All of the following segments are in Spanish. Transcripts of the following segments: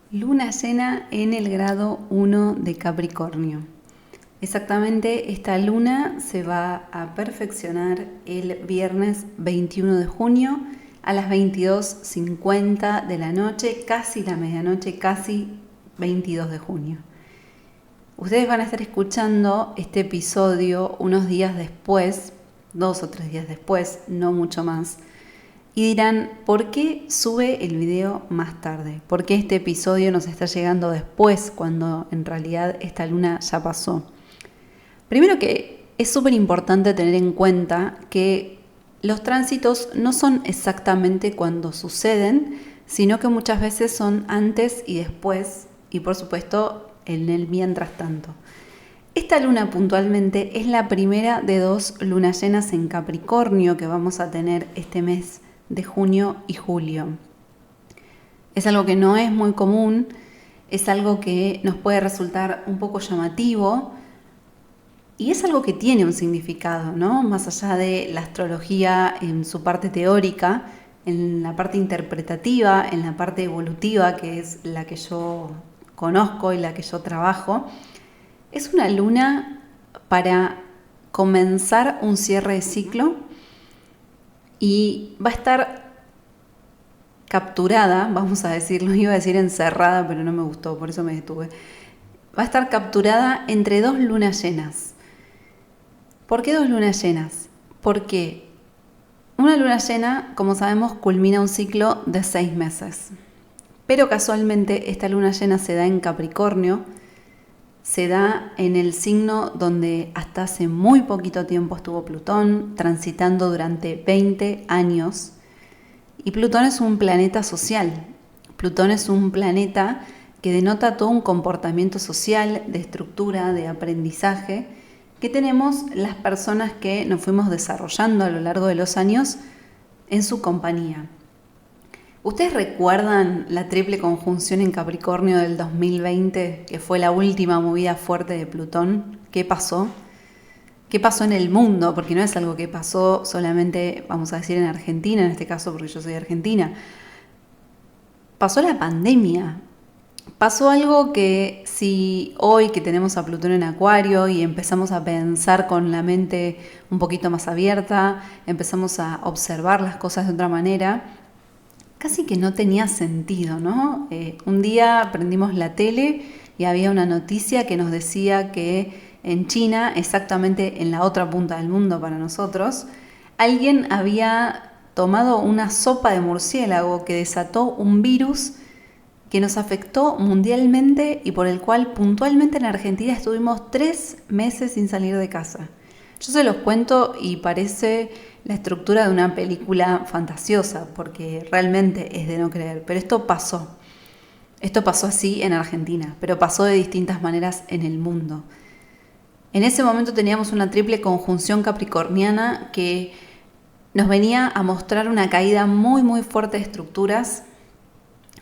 Luna llena en el grado 1 de Capricornio. Exactamente, esta luna se va a perfeccionar el viernes 21 de junio a las 22:50 de la noche, casi la medianoche, casi 22 de junio. Ustedes van a estar escuchando este episodio unos días después, 2 o 3 días después, no mucho más. Y dirán, ¿por qué sube el video más tarde? ¿Por qué este episodio nos está llegando después cuando en realidad esta luna ya pasó? Primero que es súper importante tener en cuenta que los tránsitos no son exactamente cuando suceden, sino que muchas veces son antes y después, y por supuesto en el mientras tanto. Esta luna puntualmente es la primera de 2 lunas llenas en Capricornio que vamos a tener este mes de junio y julio. Es algo que no es muy común, es algo que nos puede resultar un poco llamativo y es algo que tiene un significado, ¿no? Más allá de la astrología en su parte teórica, en la parte interpretativa, en la parte evolutiva, que es la que yo conozco y la que yo trabajo, es una luna para comenzar un cierre de ciclo y va a estar capturada, vamos a decirlo, iba a decir encerrada, pero no me gustó, por eso me detuve. Va a estar capturada entre 2 lunas llenas. ¿Por qué 2 lunas llenas? Porque una luna llena, como sabemos, culmina un ciclo de 6 meses. Pero casualmente esta luna llena se da en Capricornio, se da en el signo donde hasta hace muy poquito tiempo estuvo Plutón, transitando durante 20 años. Y Plutón es un planeta social. Plutón es un planeta que denota todo un comportamiento social, de estructura, de aprendizaje, que tenemos las personas que nos fuimos desarrollando a lo largo de los años en su compañía. ¿Ustedes recuerdan la triple conjunción en Capricornio del 2020, que fue la última movida fuerte de Plutón? ¿Qué pasó? ¿Qué pasó en el mundo? Porque no es algo que pasó solamente, vamos a decir, en Argentina, en este caso porque yo soy argentina. Pasó la pandemia. Pasó algo que si hoy que tenemos a Plutón en Acuario y empezamos a pensar con la mente un poquito más abierta, empezamos a observar las cosas de otra manera, casi que no tenía sentido, ¿no? Un día prendimos la tele y había una noticia que nos decía que en China, exactamente en la otra punta del mundo para nosotros, alguien había tomado una sopa de murciélago que desató un virus que nos afectó mundialmente y por el cual puntualmente en Argentina estuvimos 3 meses sin salir de casa. Yo se los cuento y parece la estructura de una película fantasiosa, porque realmente es de no creer, pero esto pasó. Esto pasó así en Argentina, pero pasó de distintas maneras en el mundo. En ese momento teníamos una triple conjunción capricorniana que nos venía a mostrar una caída muy muy fuerte de estructuras,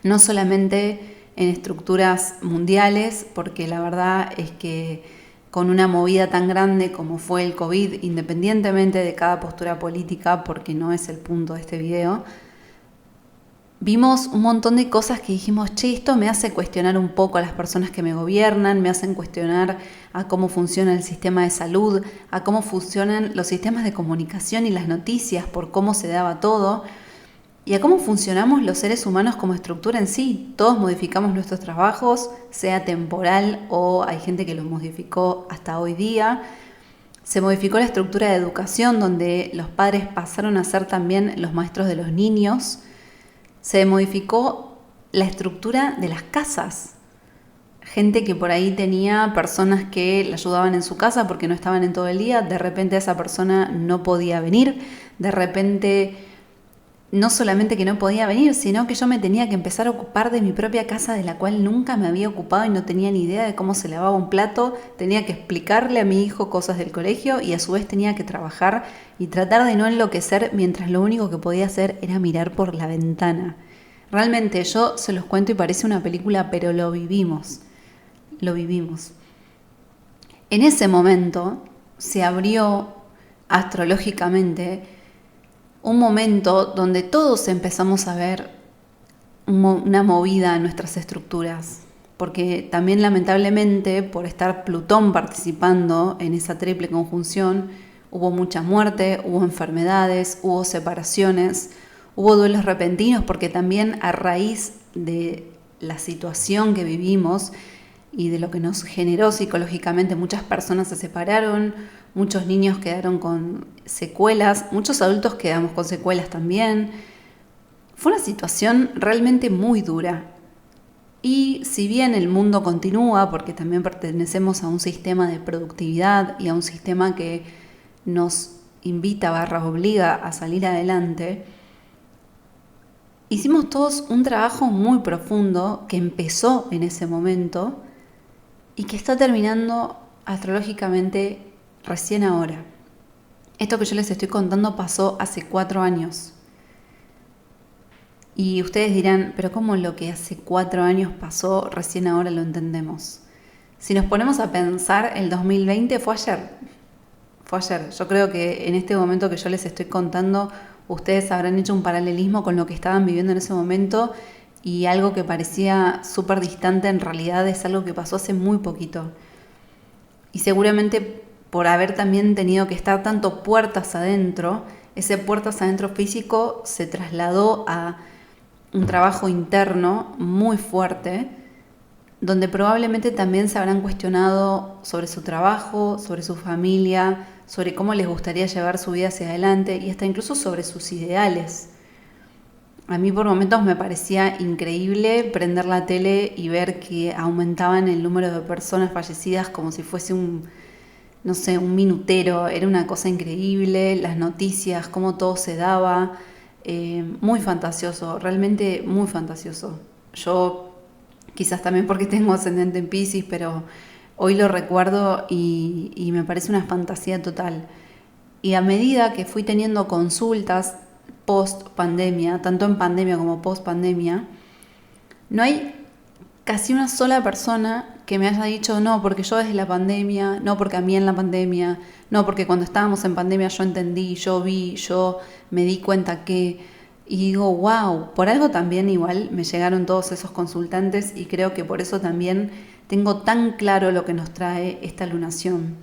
no solamente en estructuras mundiales, porque la verdad es que con una movida tan grande como fue el COVID, independientemente de cada postura política, porque no es el punto de este video, vimos un montón de cosas que dijimos, che, esto me hace cuestionar un poco a las personas que me gobiernan, me hacen cuestionar a cómo funciona el sistema de salud, a cómo funcionan los sistemas de comunicación y las noticias, por cómo se daba todo, y a cómo funcionamos los seres humanos como estructura en sí. Todos modificamos nuestros trabajos, sea temporal o hay gente que los modificó hasta hoy día. Se modificó la estructura de educación, donde los padres pasaron a ser también los maestros de los niños. Se modificó la estructura de las casas. Gente que por ahí tenía personas que le ayudaban en su casa porque no estaban en todo el día, de repente esa persona no podía venir, de repente no solamente que no podía venir, sino que yo me tenía que empezar a ocupar de mi propia casa, de la cual nunca me había ocupado y no tenía ni idea de cómo se lavaba un plato. Tenía que explicarle a mi hijo cosas del colegio y a su vez tenía que trabajar y tratar de no enloquecer mientras lo único que podía hacer era mirar por la ventana. Realmente yo se los cuento y parece una película, pero lo vivimos. Lo vivimos. En ese momento se abrió astrológicamente un momento donde todos empezamos a ver una movida en nuestras estructuras, porque también lamentablemente por estar Plutón participando en esa triple conjunción, hubo mucha muerte, hubo enfermedades, hubo separaciones, hubo duelos repentinos, porque también a raíz de la situación que vivimos y de lo que nos generó psicológicamente, muchas personas se separaron, muchos niños quedaron con secuelas, muchos adultos quedamos con secuelas también. Fue una situación realmente muy dura. Y si bien el mundo continúa, porque también pertenecemos a un sistema de productividad y a un sistema que nos invita / obliga a salir adelante, hicimos todos un trabajo muy profundo que empezó en ese momento y que está terminando astrológicamente recién ahora. Esto que yo les estoy contando pasó hace 4 años. Y ustedes dirán, pero ¿cómo lo que hace 4 años pasó, recién ahora lo entendemos? Si nos ponemos a pensar, el 2020 fue ayer. Fue ayer. Yo creo que en este momento que yo les estoy contando, ustedes habrán hecho un paralelismo con lo que estaban viviendo en ese momento y algo que parecía súper distante en realidad es algo que pasó hace muy poquito. Y seguramente por haber también tenido que estar tanto puertas adentro, ese puertas adentro físico se trasladó a un trabajo interno muy fuerte, donde probablemente también se habrán cuestionado sobre su trabajo, sobre su familia, sobre cómo les gustaría llevar su vida hacia adelante y hasta incluso sobre sus ideales. A mí por momentos me parecía increíble prender la tele y ver que aumentaban el número de personas fallecidas como si fuese un minutero. Era una cosa increíble, las noticias, cómo todo se daba. Muy fantasioso, realmente muy fantasioso. Yo, quizás también porque tengo ascendente en Piscis, pero hoy lo recuerdo y me parece una fantasía total. Y a medida que fui teniendo consultas post pandemia, tanto en pandemia como post pandemia, no hay casi una sola persona que me haya dicho no, porque yo desde la pandemia, no, porque a mí en la pandemia, no, porque cuando estábamos en pandemia yo entendí, yo vi, yo me di cuenta que... Y digo, wow, por algo también igual me llegaron todos esos consultantes y creo que por eso también tengo tan claro lo que nos trae esta lunación.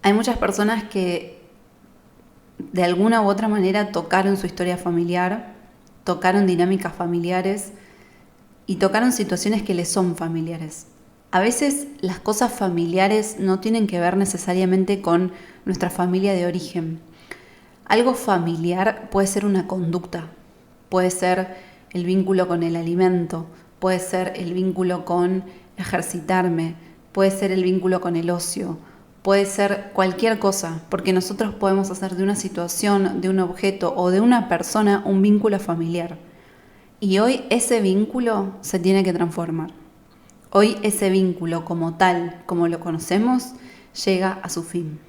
Hay muchas personas que de alguna u otra manera tocaron su historia familiar, tocaron dinámicas familiares y tocaron situaciones que les son familiares. A veces las cosas familiares no tienen que ver necesariamente con nuestra familia de origen. Algo familiar puede ser una conducta, puede ser el vínculo con el alimento, puede ser el vínculo con ejercitarme, puede ser el vínculo con el ocio, puede ser cualquier cosa, porque nosotros podemos hacer de una situación, de un objeto o de una persona un vínculo familiar. Y hoy ese vínculo se tiene que transformar. Hoy ese vínculo como tal, como lo conocemos, llega a su fin.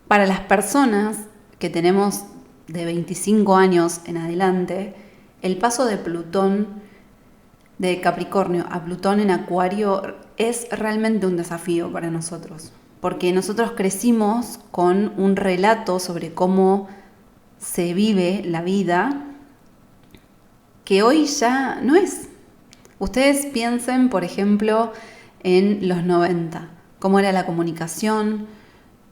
Para las personas que tenemos de 25 años en adelante, el paso de Plutón de Capricornio a Plutón en Acuario es realmente un desafío para nosotros, porque nosotros crecimos con un relato sobre cómo se vive la vida que hoy ya no es. Ustedes piensen, por ejemplo, en los 90, cómo era la comunicación,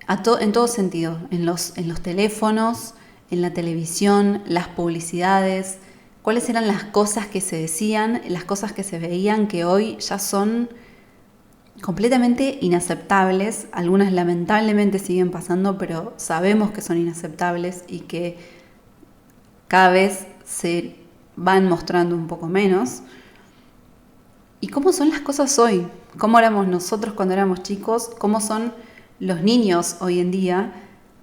en todo sentido, en los teléfonos, en la televisión, las publicidades, cuáles eran las cosas que se decían, las cosas que se veían que hoy ya son completamente inaceptables. Algunas lamentablemente siguen pasando, pero sabemos que son inaceptables y que cada vez se van mostrando un poco menos. ¿Y cómo son las cosas hoy? ¿Cómo éramos nosotros cuando éramos chicos? ¿Cómo son los niños hoy en día?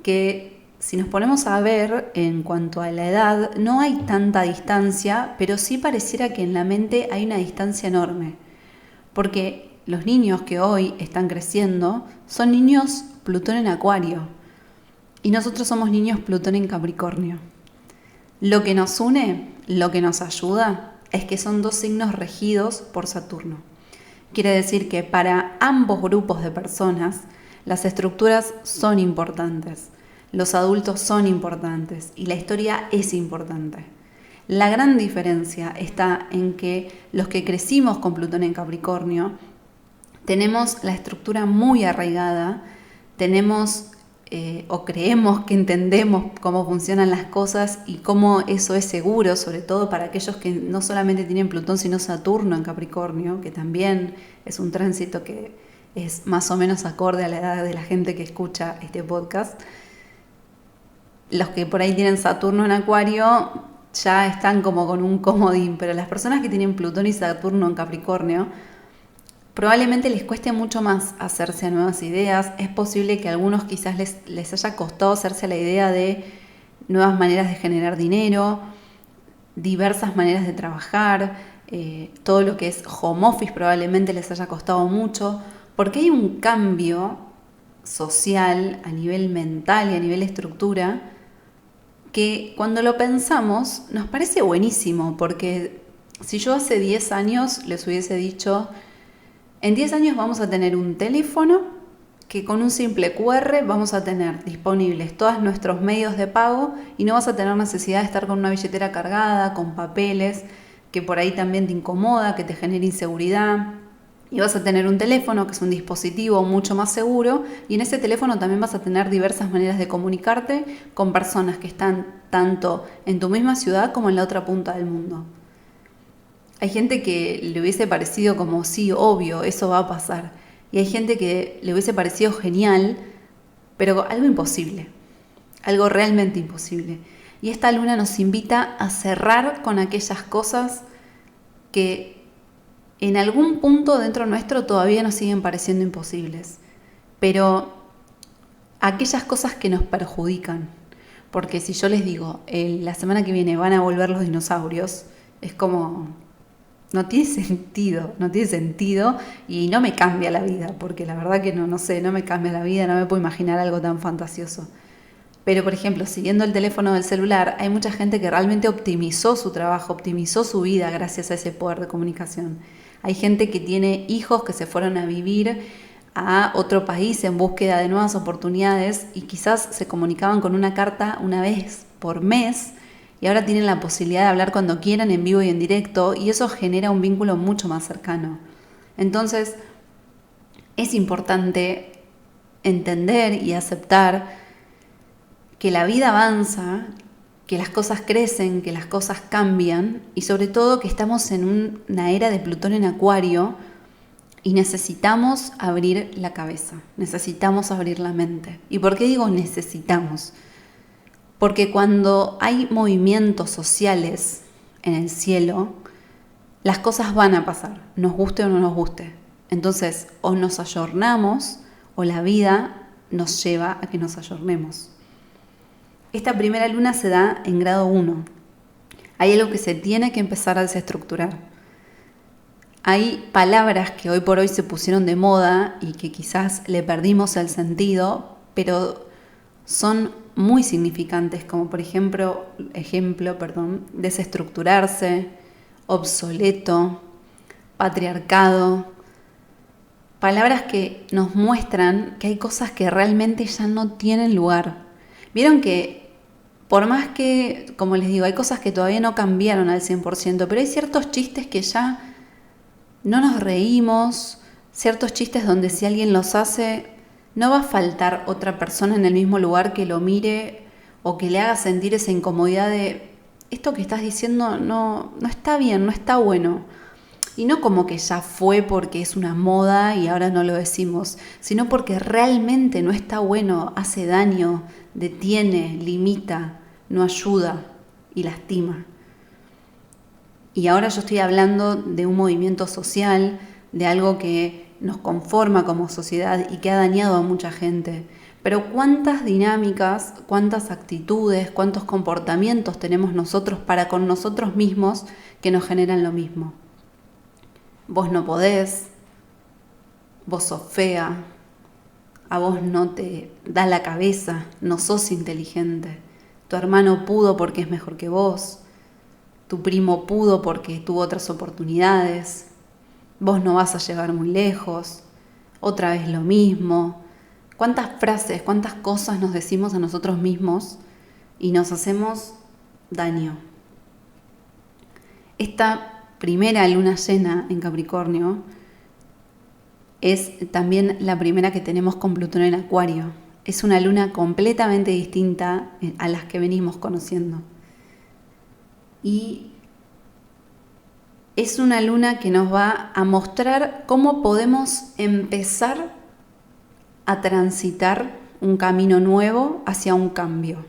Que si nos ponemos a ver en cuanto a la edad, no hay tanta distancia, pero sí pareciera que en la mente hay una distancia enorme. Porque los niños que hoy están creciendo son niños Plutón en Acuario y nosotros somos niños Plutón en Capricornio. Lo que nos une, lo que nos ayuda, es que son 2 signos regidos por Saturno. Quiere decir que para ambos grupos de personas, las estructuras son importantes, los adultos son importantes y la historia es importante. La gran diferencia está en que los que crecimos con Plutón en Capricornio tenemos la estructura muy arraigada, tenemos o creemos que entendemos cómo funcionan las cosas y cómo eso es seguro, sobre todo para aquellos que no solamente tienen Plutón, sino Saturno en Capricornio, que también es un tránsito que es más o menos acorde a la edad de la gente que escucha este podcast. Los que por ahí tienen Saturno en Acuario ya están como con un comodín, pero las personas que tienen Plutón y Saturno en Capricornio probablemente les cueste mucho más hacerse a nuevas ideas. Es posible que a algunos quizás les haya costado hacerse a la idea de nuevas maneras de generar dinero, diversas maneras de trabajar, todo lo que es home office probablemente les haya costado mucho, porque hay un cambio social a nivel mental y a nivel estructura que cuando lo pensamos nos parece buenísimo, porque si yo hace 10 años les hubiese dicho: en 10 años vamos a tener un teléfono que con un simple QR vamos a tener disponibles todos nuestros medios de pago y no vas a tener necesidad de estar con una billetera cargada, con papeles, que por ahí también te incomoda, que te genera inseguridad. Y vas a tener un teléfono que es un dispositivo mucho más seguro, y en ese teléfono también vas a tener diversas maneras de comunicarte con personas que están tanto en tu misma ciudad como en la otra punta del mundo. Hay gente que le hubiese parecido como sí, obvio, eso va a pasar. Y hay gente que le hubiese parecido genial, pero algo imposible, algo realmente imposible. Y esta luna nos invita a cerrar con aquellas cosas que en algún punto dentro nuestro todavía nos siguen pareciendo imposibles, pero aquellas cosas que nos perjudican. Porque si yo les digo, la semana que viene van a volver los dinosaurios, es como... no tiene sentido y no me cambia la vida, porque la verdad que no me cambia la vida, no me puedo imaginar algo tan fantasioso. Pero, por ejemplo, siguiendo el teléfono del celular, hay mucha gente que realmente optimizó su trabajo, optimizó su vida gracias a ese poder de comunicación. Hay gente que tiene hijos que se fueron a vivir a otro país en búsqueda de nuevas oportunidades y quizás se comunicaban con una carta una vez por mes, y ahora tienen la posibilidad de hablar cuando quieran, en vivo y en directo, y eso genera un vínculo mucho más cercano. Entonces, es importante entender y aceptar que la vida avanza, que las cosas crecen, que las cosas cambian, y sobre todo que estamos en una era de Plutón en Acuario y necesitamos abrir la cabeza, necesitamos abrir la mente. ¿Y por qué digo necesitamos? Porque cuando hay movimientos sociales en el cielo, las cosas van a pasar, nos guste o no nos guste. Entonces, o nos ayornamos o la vida nos lleva a que nos ayornemos. Esta primera luna se da en grado 1. Hay algo que se tiene que empezar a desestructurar. Hay palabras que hoy por hoy se pusieron de moda y que quizás le perdimos el sentido, pero son muy significantes, como por ejemplo, desestructurarse, obsoleto, patriarcado. Palabras que nos muestran que hay cosas que realmente ya no tienen lugar. Vieron que por más que, como les digo, hay cosas que todavía no cambiaron al 100%, pero hay ciertos chistes que ya no nos reímos, ciertos chistes donde si alguien los hace, no va a faltar otra persona en el mismo lugar que lo mire o que le haga sentir esa incomodidad de esto que estás diciendo no está bien, no está bueno. Y no como que ya fue porque es una moda y ahora no lo decimos, sino porque realmente no está bueno, hace daño, detiene, limita, no ayuda y lastima. Y ahora yo estoy hablando de un movimiento social, de algo que nos conforma como sociedad y que ha dañado a mucha gente. Pero cuántas dinámicas, cuántas actitudes, cuántos comportamientos tenemos nosotros para con nosotros mismos que nos generan lo mismo. Vos no podés, vos sos fea, a vos no te da la cabeza, no sos inteligente, tu hermano pudo porque es mejor que vos, tu primo pudo porque tuvo otras oportunidades, vos no vas a llegar muy lejos, otra vez lo mismo. ¿Cuántas frases, cuántas cosas nos decimos a nosotros mismos y nos hacemos daño? Esta primera luna llena en Capricornio es también la primera que tenemos con Plutón en Acuario. Es una luna completamente distinta a las que venimos conociendo. Y es una luna que nos va a mostrar cómo podemos empezar a transitar un camino nuevo hacia un cambio.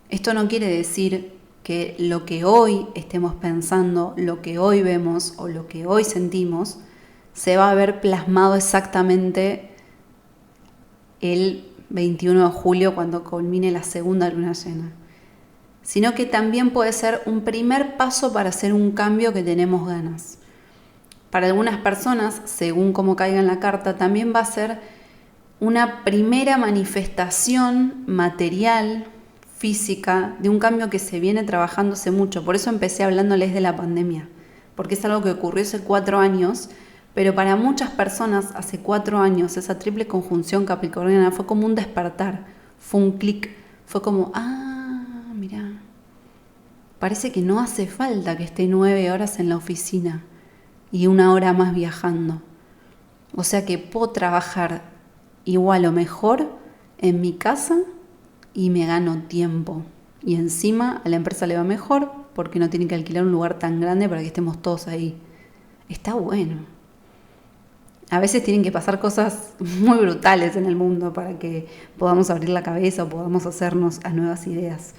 Esto no quiere decir que lo que hoy estemos pensando, lo que hoy vemos o lo que hoy sentimos se va a ver plasmado exactamente el 21 de julio cuando culmine la segunda luna llena, sino que también puede ser un primer paso para hacer un cambio que tenemos ganas. Para algunas personas, según cómo caiga en la carta, también va a ser una primera manifestación material, física, de un cambio que se viene trabajando hace mucho. Por eso empecé hablándoles de la pandemia, porque es algo que ocurrió hace 4 años, pero para muchas personas hace 4 años esa triple conjunción capricorniana fue como un despertar, fue un clic, fue como, mirá, parece que no hace falta que esté 9 horas en la oficina y 1 hora más viajando. O sea que puedo trabajar igual o mejor en mi casa y me gano tiempo. Y encima a la empresa le va mejor porque no tiene que alquilar un lugar tan grande para que estemos todos ahí. Está bueno. A veces tienen que pasar cosas muy brutales en el mundo para que podamos abrir la cabeza o podamos hacernos a nuevas ideas.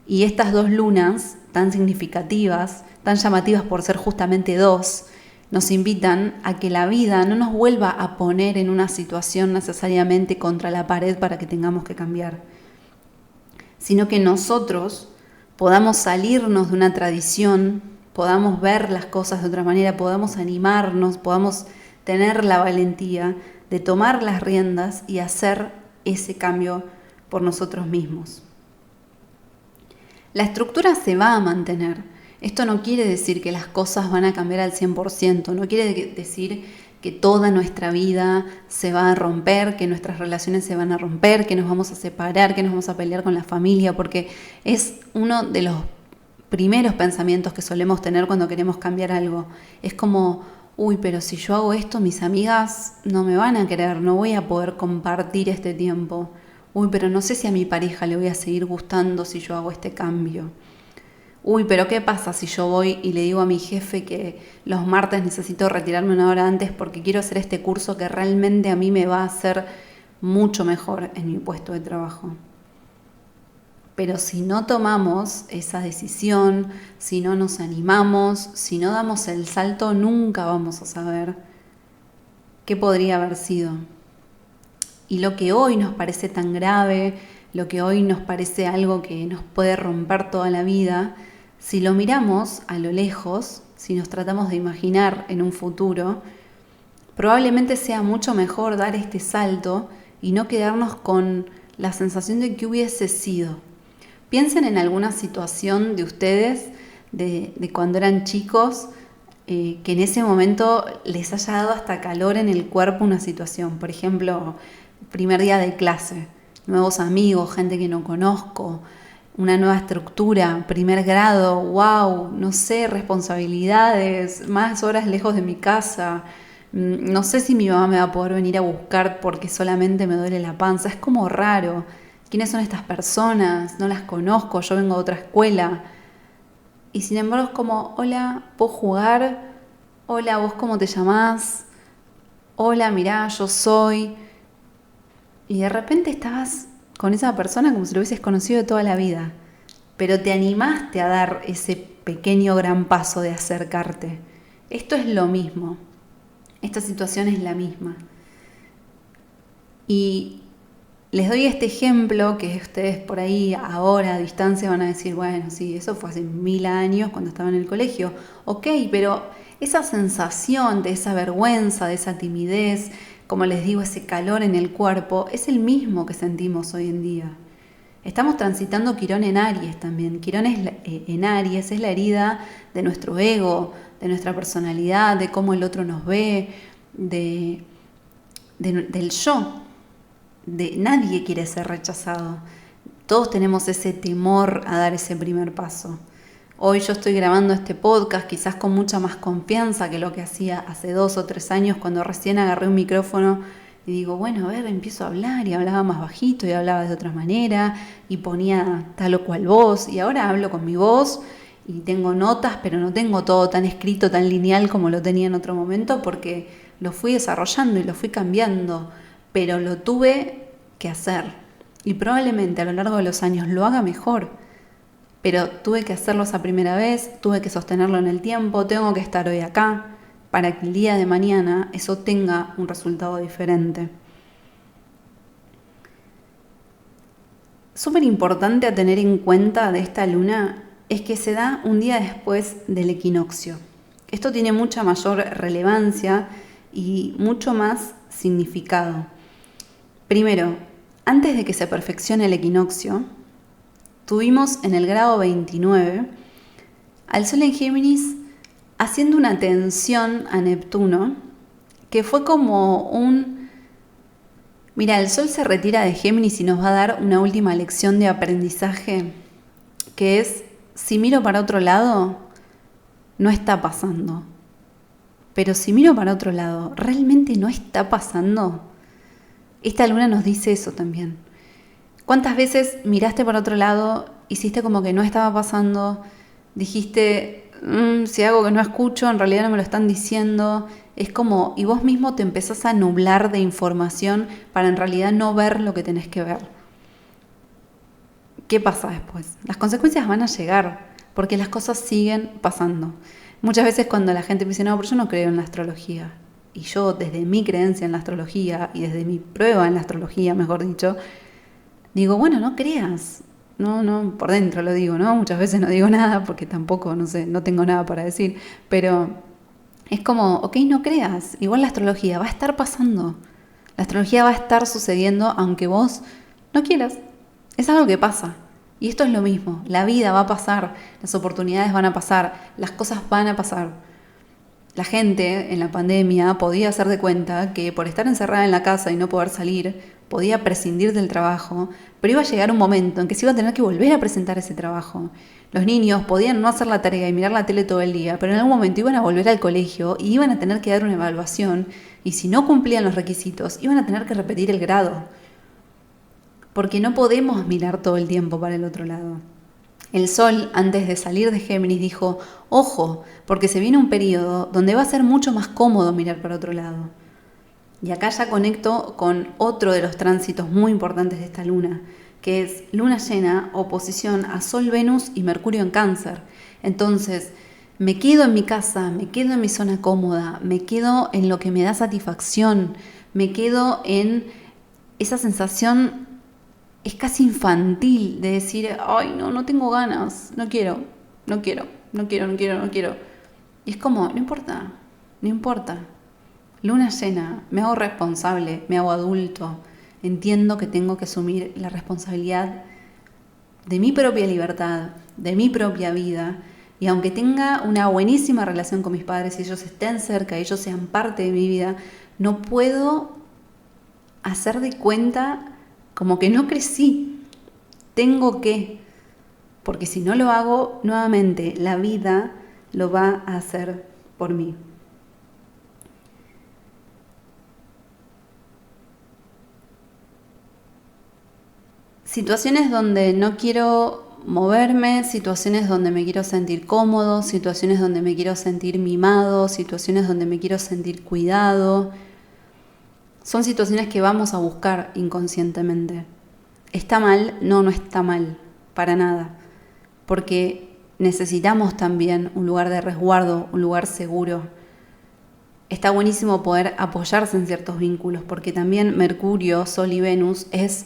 Y estas 2 lunas tan significativas, tan llamativas por ser justamente 2, nos invitan a que la vida no nos vuelva a poner en una situación necesariamente contra la pared para que tengamos que cambiar, sino que nosotros podamos salirnos de una tradición, podamos ver las cosas de otra manera, podamos animarnos, podamos tener la valentía de tomar las riendas y hacer ese cambio por nosotros mismos. La estructura se va a mantener. Esto no quiere decir que las cosas van a cambiar al 100%, no quiere decir que toda nuestra vida se va a romper, que nuestras relaciones se van a romper, que nos vamos a separar, que nos vamos a pelear con la familia, porque es uno de los primeros pensamientos que solemos tener cuando queremos cambiar algo. Es como, pero si yo hago esto, mis amigas no me van a querer, no voy a poder compartir este tiempo. Pero no sé si a mi pareja le voy a seguir gustando si yo hago este cambio. Pero ¿qué pasa si yo voy y le digo a mi jefe que los martes necesito retirarme 1 hora antes porque quiero hacer este curso que realmente a mí me va a hacer mucho mejor en mi puesto de trabajo? Pero si no tomamos esa decisión, si no nos animamos, si no damos el salto, nunca vamos a saber qué podría haber sido. Y lo que hoy nos parece tan grave, lo que hoy nos parece algo que nos puede romper toda la vida, si lo miramos a lo lejos, si nos tratamos de imaginar en un futuro, probablemente sea mucho mejor dar este salto y no quedarnos con la sensación de que hubiese sido. Piensen en alguna situación de ustedes, de cuando eran chicos, que en ese momento les haya dado hasta calor en el cuerpo una situación. Por ejemplo, primer día de clase, nuevos amigos, gente que no conozco, una nueva estructura, primer grado, wow, no sé, responsabilidades, más horas lejos de mi casa, no sé si mi mamá me va a poder venir a buscar porque solamente me duele la panza, es como raro. ¿Quiénes son estas personas? No las conozco, yo vengo de otra escuela. Y sin embargo es como, hola, ¿puedo jugar? Hola, ¿vos cómo te llamás? Hola, mirá, yo soy. Y de repente estabas con esa persona como si lo hubieses conocido de toda la vida. Pero te animaste a dar ese pequeño gran paso de acercarte. Esto es lo mismo. Esta situación es la misma. Y les doy este ejemplo que ustedes por ahí ahora a distancia van a decir, bueno, sí, eso fue hace 1000 años cuando estaba en el colegio. Ok, pero esa sensación de esa vergüenza, de esa timidez, como les digo, ese calor en el cuerpo, es el mismo que sentimos hoy en día. Estamos transitando Quirón en Aries también. Quirón en Aries es la herida de nuestro ego, de nuestra personalidad, de cómo el otro nos ve, del yo. Nadie quiere ser rechazado. Todos tenemos ese temor a dar ese primer paso. Hoy yo estoy grabando este podcast quizás con mucha más confianza que lo que hacía hace 2 o 3 años cuando recién agarré un micrófono y digo, bueno, a ver, empiezo a hablar y hablaba más bajito y hablaba de otra manera y ponía tal o cual voz y ahora hablo con mi voz y tengo notas, pero no tengo todo tan escrito, tan lineal como lo tenía en otro momento porque lo fui desarrollando y lo fui cambiando, pero lo tuve que hacer y probablemente a lo largo de los años lo haga mejor, pero tuve que hacerlo esa primera vez, tuve que sostenerlo en el tiempo, tengo que estar hoy acá para que el día de mañana eso tenga un resultado diferente. Súper importante a tener en cuenta de esta luna es que se da un día después del equinoccio. Esto tiene mucha mayor relevancia y mucho más significado. Primero, antes de que se perfeccione el equinoccio, tuvimos en el grado 29 al Sol en Géminis haciendo una tensión a Neptuno, que fue como mira, el Sol se retira de Géminis y nos va a dar una última lección de aprendizaje, que es, si miro para otro lado, no está pasando. Pero si miro para otro lado, ¿realmente no está pasando? Esta luna nos dice eso también. ¿Cuántas veces miraste para otro lado, hiciste como que no estaba pasando, dijiste, si hago que no escucho, en realidad no me lo están diciendo? Es como, y vos mismo te empezás a nublar de información para en realidad no ver lo que tenés que ver. ¿Qué pasa después? Las consecuencias van a llegar, porque las cosas siguen pasando. Muchas veces cuando la gente me dice, no, pero yo no creo en la astrología, y yo desde mi creencia en la astrología y desde mi prueba en la astrología, mejor dicho, digo, bueno, no creas. No, por dentro lo digo, ¿no? Muchas veces no digo nada porque tampoco, no sé, no tengo nada para decir, pero es como, ok, no creas, igual la astrología va a estar pasando, la astrología va a estar sucediendo aunque vos no quieras, es algo que pasa. Y esto es lo mismo, la vida va a pasar, las oportunidades van a pasar, las cosas van a pasar. La gente en la pandemia podía hacer de cuenta que por estar encerrada en la casa y no poder salir, podía prescindir del trabajo, pero iba a llegar un momento en que se iba a tener que volver a presentar ese trabajo. Los niños podían no hacer la tarea y mirar la tele todo el día, pero en algún momento iban a volver al colegio y iban a tener que dar una evaluación y si no cumplían los requisitos, iban a tener que repetir el grado. Porque no podemos mirar todo el tiempo para el otro lado. El Sol, antes de salir de Géminis, dijo, ojo, porque se viene un periodo donde va a ser mucho más cómodo mirar para otro lado. Y acá ya conecto con otro de los tránsitos muy importantes de esta luna, que es luna llena, oposición a Sol, Venus y Mercurio en Cáncer. Entonces, me quedo en mi casa, me quedo en mi zona cómoda, me quedo en lo que me da satisfacción, me quedo en esa sensación, es casi infantil, de decir, ay, no tengo ganas, no quiero. Y es como, no importa. Luna llena, me hago responsable, me hago adulto, entiendo que tengo que asumir la responsabilidad de mi propia libertad, de mi propia vida, y aunque tenga una buenísima relación con mis padres y ellos estén cerca, ellos sean parte de mi vida, no puedo hacer de cuenta como que no crecí, tengo que, porque si no lo hago, nuevamente la vida lo va a hacer por mí. Situaciones donde no quiero moverme, situaciones donde me quiero sentir cómodo, situaciones donde me quiero sentir mimado, situaciones donde me quiero sentir cuidado. Son situaciones que vamos a buscar inconscientemente. ¿Está mal? No está mal, para nada. Porque necesitamos también un lugar de resguardo, un lugar seguro. Está buenísimo poder apoyarse en ciertos vínculos, porque también Mercurio, Sol y Venus es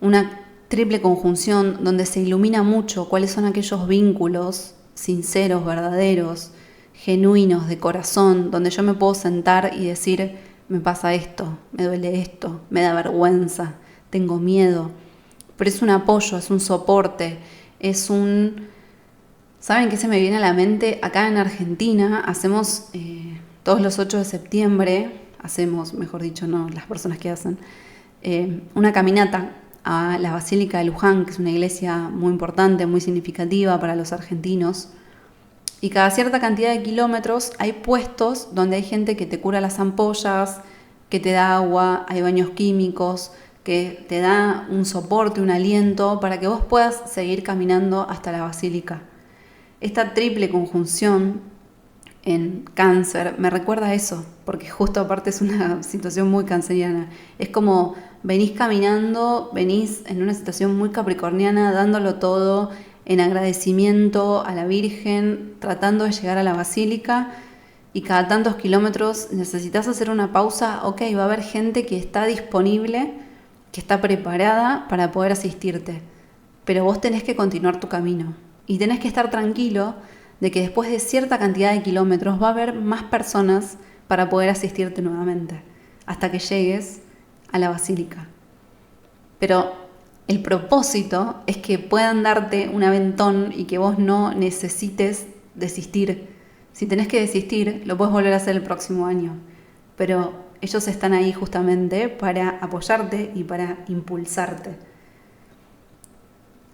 una triple conjunción donde se ilumina mucho cuáles son aquellos vínculos sinceros, verdaderos, genuinos, de corazón, donde yo me puedo sentar y decir, me pasa esto, me duele esto, me da vergüenza, tengo miedo. Pero es un apoyo, es un soporte, es un... ¿Saben qué se me viene a la mente? Acá en Argentina hacemos todos los 8 de septiembre, mejor dicho, no, las personas que hacen, una caminata a la Basílica de Luján, que es una iglesia muy importante, muy significativa para los argentinos. Y cada cierta cantidad de kilómetros hay puestos donde hay gente que te cura las ampollas, que te da agua, hay baños químicos, que te da un soporte, un aliento para que vos puedas seguir caminando hasta la basílica. Esta triple conjunción en Cáncer me recuerda a eso, porque justo aparte es una situación muy canceriana. Es como venís caminando, venís en una situación muy capricorniana, dándolo todo en agradecimiento a la Virgen, tratando de llegar a la basílica, y cada tantos kilómetros necesitas hacer una pausa. Ok, va a haber gente que está disponible, que está preparada para poder asistirte, pero vos tenés que continuar tu camino y tenés que estar tranquilo de que después de cierta cantidad de kilómetros va a haber más personas para poder asistirte nuevamente, hasta que llegues a la basílica. Pero el propósito es que puedan darte un aventón y que vos no necesites desistir. Si tenés que desistir, lo puedes volver a hacer el próximo año, pero ellos están ahí justamente para apoyarte y para impulsarte.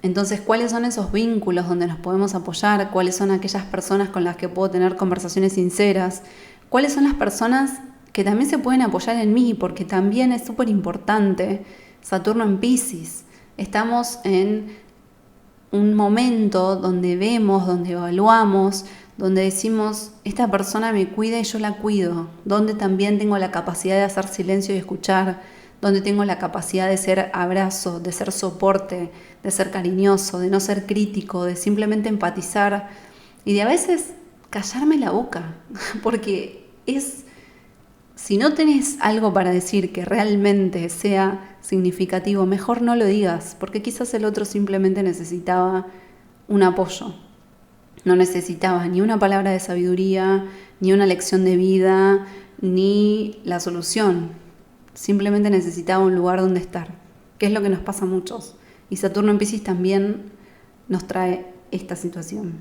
Entonces, ¿cuáles son esos vínculos donde nos podemos apoyar? ¿Cuáles son aquellas personas con las que puedo tener conversaciones sinceras? ¿Cuáles son las personas que también se pueden apoyar en mí? Porque también es súper importante Saturno en Piscis. Estamos en un momento donde vemos, donde evaluamos, donde decimos, esta persona me cuida y yo la cuido, donde también tengo la capacidad de hacer silencio y escuchar, donde tengo la capacidad de ser abrazo, de ser soporte, de ser cariñoso, de no ser crítico, de simplemente empatizar y de a veces callarme la boca, porque si no tenés algo para decir que realmente sea significativo, mejor no lo digas, porque quizás el otro simplemente necesitaba un apoyo. No necesitaba ni una palabra de sabiduría, ni una lección de vida, ni la solución. Simplemente necesitaba un lugar donde estar, que es lo que nos pasa a muchos. Y Saturno en Piscis también nos trae esta situación.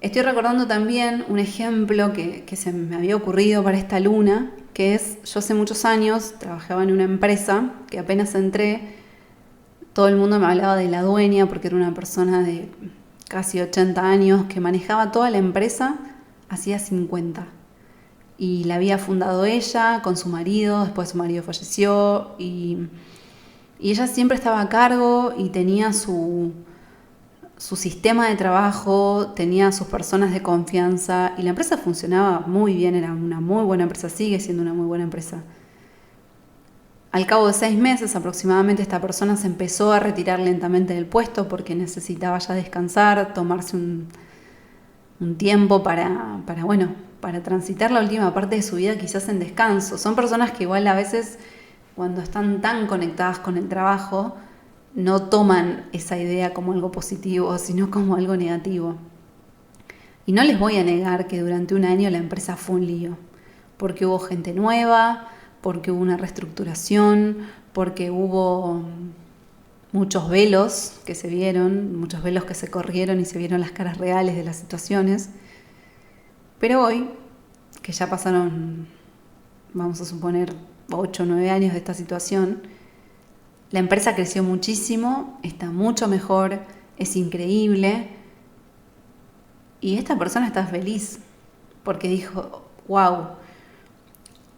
Estoy recordando también un ejemplo que se me había ocurrido para esta luna, que es, yo hace muchos años trabajaba en una empresa que apenas entré, todo el mundo me hablaba de la dueña porque era una persona de casi 80 años que manejaba toda la empresa hacía 50. Y la había fundado ella con su marido, después su marido falleció y ella siempre estaba a cargo y tenía su sistema de trabajo, tenía sus personas de confianza y la empresa funcionaba muy bien, era una muy buena empresa, sigue siendo una muy buena empresa. Al cabo de 6 meses aproximadamente esta persona se empezó a retirar lentamente del puesto porque necesitaba ya descansar, tomarse un tiempo para transitar la última parte de su vida quizás en descanso. Son personas que igual a veces cuando están tan conectadas con el trabajo no toman esa idea como algo positivo, sino como algo negativo. Y no les voy a negar que durante un año la empresa fue un lío, porque hubo gente nueva, porque hubo una reestructuración, porque hubo muchos velos que se vieron, muchos velos que se corrieron y se vieron las caras reales de las situaciones. Pero hoy, que ya pasaron, vamos a suponer, 8 o 9 años de esta situación, la empresa creció muchísimo, está mucho mejor, es increíble. Y esta persona está feliz porque dijo, wow,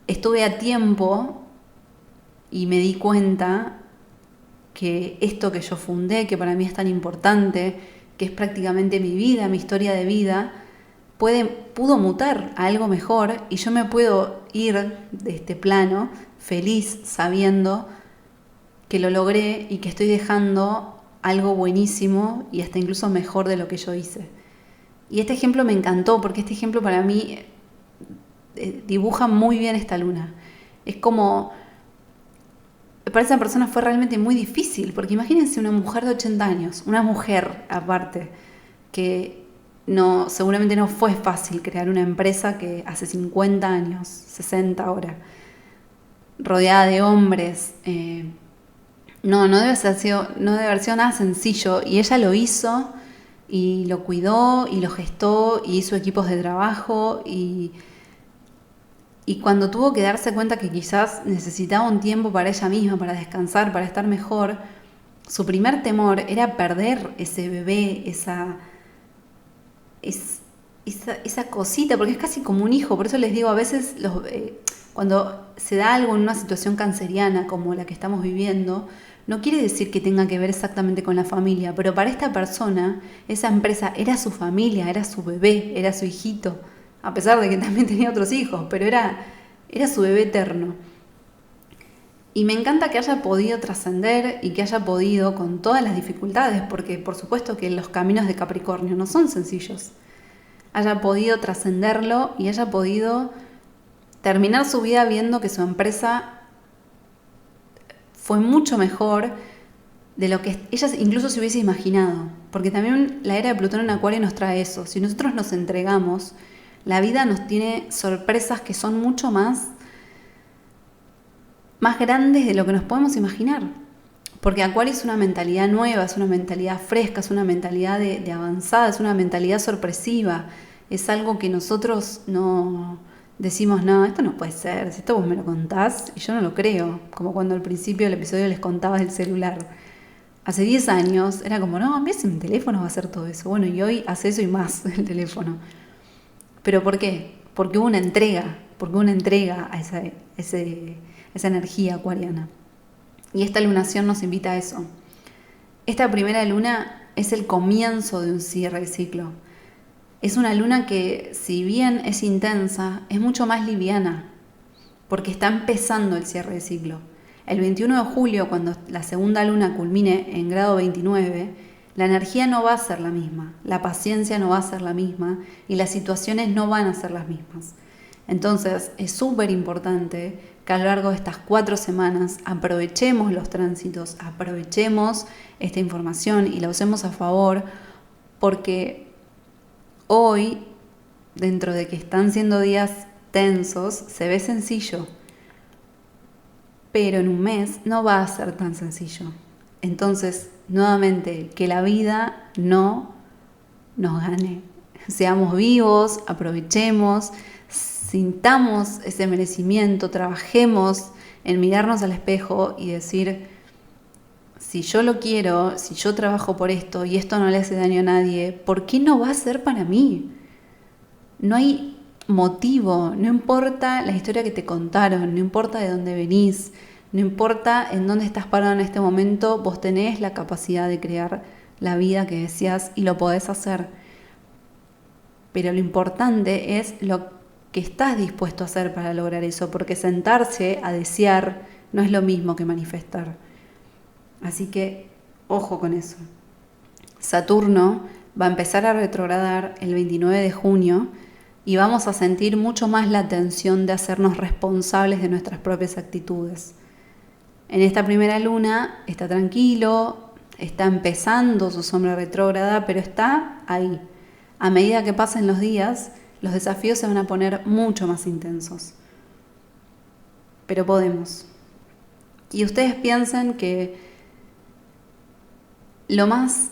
estuve a tiempo y me di cuenta que esto que yo fundé, que para mí es tan importante, que es prácticamente mi vida, mi historia de vida, pudo mutar a algo mejor y yo me puedo ir de este plano feliz sabiendo que lo logré y que estoy dejando algo buenísimo y hasta incluso mejor de lo que yo hice. Y este ejemplo me encantó porque este ejemplo para mí dibuja muy bien esta luna. Es como, para esa persona fue realmente muy difícil, porque imagínense una mujer de 80 años, una mujer aparte, que seguramente no fue fácil crear una empresa que hace 50 años, 60 ahora, rodeada de hombres. No debe haber sido nada sencillo, y ella lo hizo y lo cuidó y lo gestó y hizo equipos de trabajo y Y cuando tuvo que darse cuenta que quizás necesitaba un tiempo para ella misma, para descansar, para estar mejor, su primer temor era perder ese bebé, esa cosita, porque es casi como un hijo. Por eso les digo, a veces cuando se da algo en una situación canceriana como la que estamos viviendo, no quiere decir que tenga que ver exactamente con la familia, pero para esta persona, esa empresa era su familia, era su bebé, era su hijito, a pesar de que también tenía otros hijos, pero era su bebé eterno. Y me encanta que haya podido trascender y que haya podido, con todas las dificultades, porque por supuesto que los caminos de Capricornio no son sencillos, haya podido trascenderlo y haya podido terminar su vida viendo que su empresa fue mucho mejor de lo que ella incluso se hubiese imaginado. Porque también la era de Plutón en Acuario nos trae eso. Si nosotros nos entregamos, la vida nos tiene sorpresas que son mucho más grandes de lo que nos podemos imaginar. Porque Acuario es una mentalidad nueva, es una mentalidad fresca, es una mentalidad de avanzada, es una mentalidad sorpresiva. Es algo que nosotros no decimos, no, esto no puede ser, si esto vos me lo contás y yo no lo creo. Como cuando al principio del episodio les contaba del celular. Hace 10 años era como, no, mira si mi teléfono va a hacer todo eso. Bueno, y hoy hace eso y más el teléfono. ¿Pero por qué? Porque hubo una entrega, a esa energía acuariana. Y esta lunación nos invita a eso. Esta primera luna es el comienzo de un cierre de ciclo. Es una luna que, si bien es intensa, es mucho más liviana, porque está empezando el cierre de ciclo. El 21 de julio, cuando la segunda luna culmine en grado 29, la energía no va a ser la misma, la paciencia no va a ser la misma y las situaciones no van a ser las mismas. Entonces, es súper importante que a lo largo de estas 4 semanas aprovechemos los tránsitos, aprovechemos esta información y la usemos a favor, porque hoy, dentro de que están siendo días tensos, se ve sencillo, pero en un mes no va a ser tan sencillo. Entonces, nuevamente, que la vida no nos gane. Seamos vivos, aprovechemos, sintamos ese merecimiento, trabajemos en mirarnos al espejo y decir, si yo lo quiero, si yo trabajo por esto y esto no le hace daño a nadie, ¿por qué no va a ser para mí? No hay motivo, no importa la historia que te contaron, no importa de dónde venís, no importa en dónde estás parado en este momento, vos tenés la capacidad de crear la vida que deseas y lo podés hacer. Pero lo importante es lo que estás dispuesto a hacer para lograr eso, porque sentarse a desear no es lo mismo que manifestar. Así que, ojo con eso. Saturno va a empezar a retrogradar el 29 de junio y vamos a sentir mucho más la tensión de hacernos responsables de nuestras propias actitudes. En esta primera luna está tranquilo, está empezando su sombra retrógrada, pero está ahí. A medida que pasen los días, los desafíos se van a poner mucho más intensos. Pero podemos. Y ustedes piensan que lo más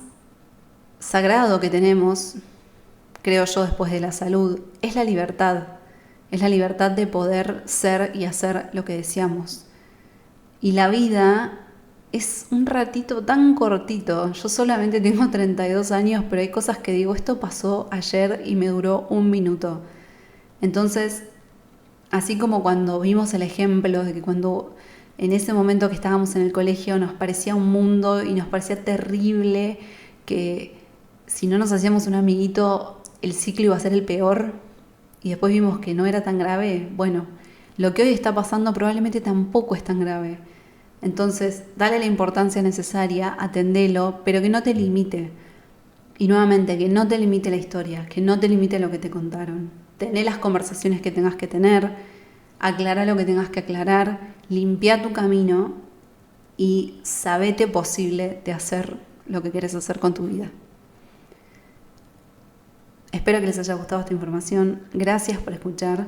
sagrado que tenemos, creo yo, después de la salud, es la libertad. Es la libertad de poder ser y hacer lo que deseamos. Y la vida es un ratito tan cortito. Yo solamente tengo 32 años, pero hay cosas que digo, esto pasó ayer y me duró 1 minuto. Entonces, así como cuando vimos el ejemplo de que cuando en ese momento que estábamos en el colegio nos parecía un mundo y nos parecía terrible, que si no nos hacíamos un amiguito el ciclo iba a ser el peor, y después vimos que no era tan grave. Bueno, lo que hoy está pasando probablemente tampoco es tan grave. Entonces, dale la importancia necesaria, atendelo, pero que no te limite. Y nuevamente, que no te limite la historia, que no te limite lo que te contaron. Tené las conversaciones que tengas que tener, aclara lo que tengas que aclarar, limpia tu camino y sabete posible de hacer lo que quieres hacer con tu vida. Espero que les haya gustado esta información. Gracias por escuchar.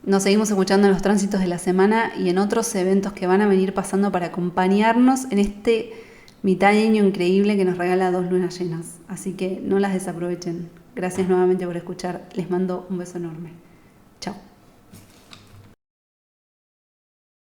Nos seguimos escuchando en los tránsitos de la semana y en otros eventos que van a venir pasando para acompañarnos en este mitad de año increíble que nos regala 2 lunas llenas. Así que no las desaprovechen. Gracias nuevamente por escuchar. Les mando un beso enorme.